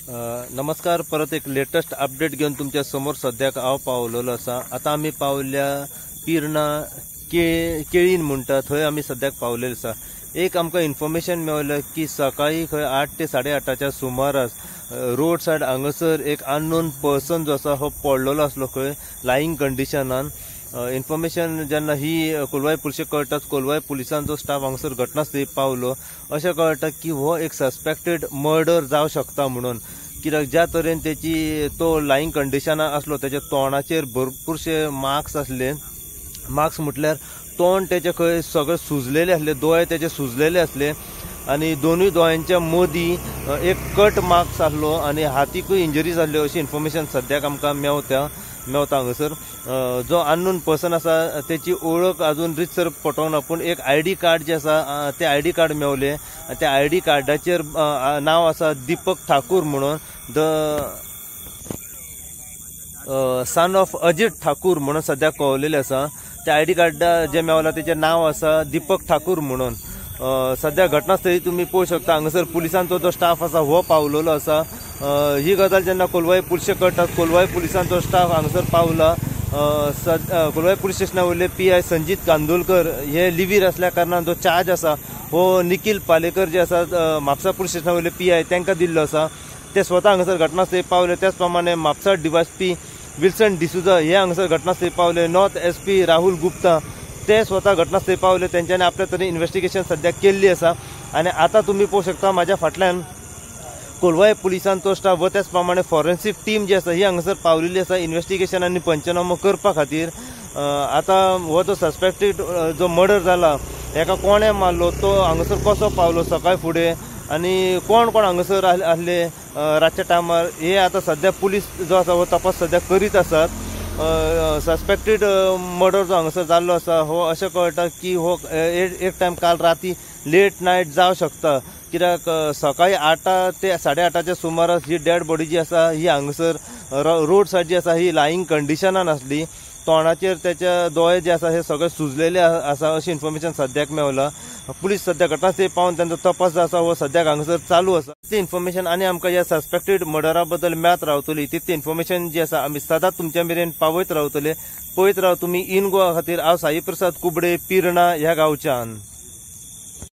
नमस्कार. परत एक लेटेस्ट अपडेट घेऊन तुमच्या समोर सध्याक हांव पावलेलो आसा. आता आम्ही पावल्या पिर्णा केळीन म्हणटा थंय आम्ही सध्याक पावलेले आसा. एक आमकां इन्फॉर्मेशन मेळ्ळें की सकाळी खंय 8 ते 8:30च्या सुमारास रोड सायड हांगासर एक अननोन पर्सन जो आसा हो पडलेलो आसलो खंय लाईंग कंडिशनान. इन्फॉर्मेशन जेन्ना ही कोलवाय पुलिशेक कळटा, कोलवाय पुलिसांचो स्टाफ हांगासर घटनास्थळी पावलो. अशें कळटा की हो एक सस्पेक्टेड मर्डर जावं शकता म्हणून. कित्याक ज्या तरेन तो लाईंग कंडिशनान आसलो, त्याच्या तोंडाचेर भरपूरशे मार्क्स आसले. मार्क्स म्हटल्यार तोंड त्याचे खंय सगळे सुजलेले आसले, दोळे त्याचे सुजलेले आसले आणि दोनूय दोळ्यांच्या मदीं एक कट मार्क्स आसलो आणि हातीकूय इंजरीज आसल्यो अशी इन्फॉर्मेशन सद्याक आमकां मेवता हांगासर. जो अननोन पर्सन आसा त्याची ओळख अजून रितसर पटोवंक ना, पूण एक ID कार्ड जे आसा ते ID कार्ड मेवले आणि त्या ID कार्डाचेर नाव आसा दीपक ठाकूर म्हणून. सन ऑफ अजित ठाकूर म्हणून सध्या कळलेले आसा. त्या ID कार्ड जे मेवला त्याचे नाव आसा दीपक ठाकूर म्हणून. सध्या घटनास्थळी तुम्ही पळोवंक शकता हांगासर पुलिसांचो जो स्टाफ आसा हो पावलेलो आसा. ही गजाल जेन्ना कोलवाय पुलिशेक कळटा, कोलवाय पुलिसांचो स्टाफ हांगासर पावला. कोलवाय पुलीस स्टेशना वयले PI संजीत कांदोलकर हे लिव्हीर असल्या कारणान जो चार्ज आसा हो निखिल पालेकर जे आसा म्हापसा पुलीस स्टेशना वयले PI तांकां दिल्लो आसा. ते स्वता हांगासर घटनास्थळी पावले. त्याच प्रमाणे म्हापसा DYSP विल्सन डिसुजा हे हांगासर घटनास्थळी पावले. नॉर्थ SP राहुल गुप्ता ते स्वता घटनास्थळी पावले. तेंच्यांनी आपल्या तरेन इन्व्हेस्टिगेशन सध्या केल्ली आसा आणि आता तुम्ही पळोवंक शकता माझ्या फाटल्यान कोलवाय पुलिसांचो स्टाफ व त्याच प्रमाणे फॉरेन्सिक टीम जी आसा ही हांगासर पावलेली आसा इन्व्हेस्टिगेशन आनी पंचनामो करपा खातीर. आता हो जो सस्पेक्टेड जो मर्डर जाला हेका कोणे मारलो, तो हांगासर कसो पावलो सकाळी फुडें आणि कोण हांगासर आसले रातच्या टायमार हे आता सध्या पुलीस जो आसा हो तपास सध्या करीत आसात. सस्पेक्टेड मर्डर जो हांगासर जाल्लो आसा हो अशें कळटा की हो एक टायम काल राती लेट नायट जावं शकता. कित्याक सकाळी 8 ते 8:30च्या सुमारास ही डेड बॉडी जी आसा ही हांगासर रोड सायड जी आसा ही लाईंग कंडिशनान आसली. तोंडाचेर त्याच्या दोळे जे आसा हे सगळे सुजलेले आसा अशी इन्फॉर्मेशन सद्याक मेवला. पुलीस सध्या घटनास्थळी पावन त्यांचो तपास जो आसा हो सद्याक हांगासर चालू आसा. ती इन्फॉर्मेशन आनी आमकां ह्या सस्पेक्टेड मर्डरा बद्दल मेळत रावतली. ती इन्फॉर्मेशन जी आसा आमी सदांच तुमच्या मेरेन पावयत रावतले. पळयत राव तुमी इन गोवा खातीर. हांव साई प्रसाद कुबडे, पिर्णा ह्या गांवच्यान.